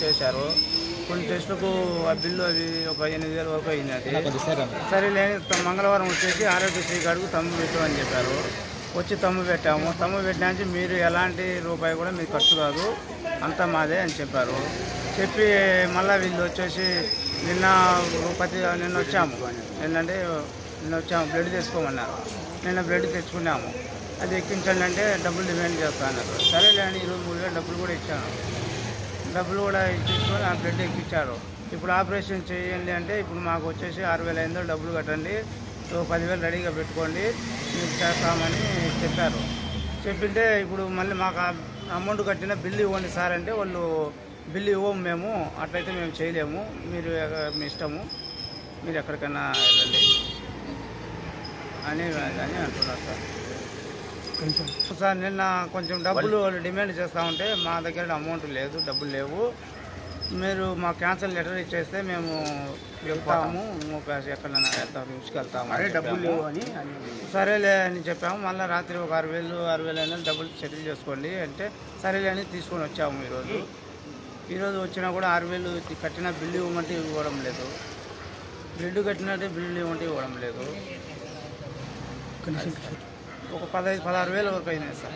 చేశారు కొన్ని టెస్టులకు ఆ బిల్లు అది ఒక 8,000 వరకు అయింది. అది సరేలే మంగళవారం వచ్చేసి ఆరోగ్యశ్రీ కార్డుకు తమ్ము పెట్టమని చెప్పారు. వచ్చి తమ్ము పెట్టాము. తమ్ము పెట్టినాక మీరు ఎలాంటి రూపాయి కూడా మీకు ఖర్చు కాదు, అంతా మాదే అని చెప్పారు. చెప్పి మళ్ళీ వీళ్ళు వచ్చేసి నిన్న వచ్చాము. నిన్న వచ్చాము బ్లడ్ తెచ్చుకోమన్నారు. నిన్న బ్లడ్ తెచ్చుకున్నాము. అది ఎక్కించండి అంటే డబ్బులు డిమాండ్ చేస్తా అన్నారు. సరేలే అని 23,000 డబ్బులు కూడా ఇచ్చాను. డబ్బులు కూడా ఇచ్చుకొని ఆ బ్లడ్ ఎక్కించారు. ఇప్పుడు ఆపరేషన్ చేయండి అంటే ఇప్పుడు మాకు వచ్చేసి 6,500 డబ్బులు కట్టండి, 10,000 రెడీగా పెట్టుకోండి, మీకు చేస్తామని చెప్పారు. చెప్పింటే ఇప్పుడు మళ్ళీ మాకు అమౌంట్ కట్టిన బిల్లు ఇవ్వండి సార్ అంటే వాళ్ళు బిల్లు ఇవ్వము మేము, అట్లయితే మేము చేయలేము, మీరు మీ ఇష్టము, మీరు ఎక్కడికైనా వెళ్ళండి అని అంటున్నారు సార్. సార్ నిన్న కొంచెం డబ్బులు డిమాండ్ చేస్తూ ఉంటే మా దగ్గర అమౌంట్ లేదు, డబ్బులు లేవు, మీరు మా క్యాన్సల్ లెటర్ ఇచ్చేస్తే మేము వెళ్తాము, ఎక్కడైనా వెళ్తాము, తీసుకెళ్తాము డబ్బులు లేవు అని. సరేలే అని చెప్పాము. మళ్ళీ రాత్రి ఒక 6,000 డబ్బులు సెటిల్ చేసుకోండి అంటే సరేలే అని తీసుకొని వచ్చాము. ఈరోజు వచ్చినా కూడా 6,000 కట్టిన బిల్లు ఇవ్వమంటే ఇవ్వడం లేదు, బ్లడ్ కట్టినట్టే బిల్లు ఇవ్వమంటే ఇవ్వడం లేదు. ఒక 15,000-16,000 వరకు అయినాయి సార్.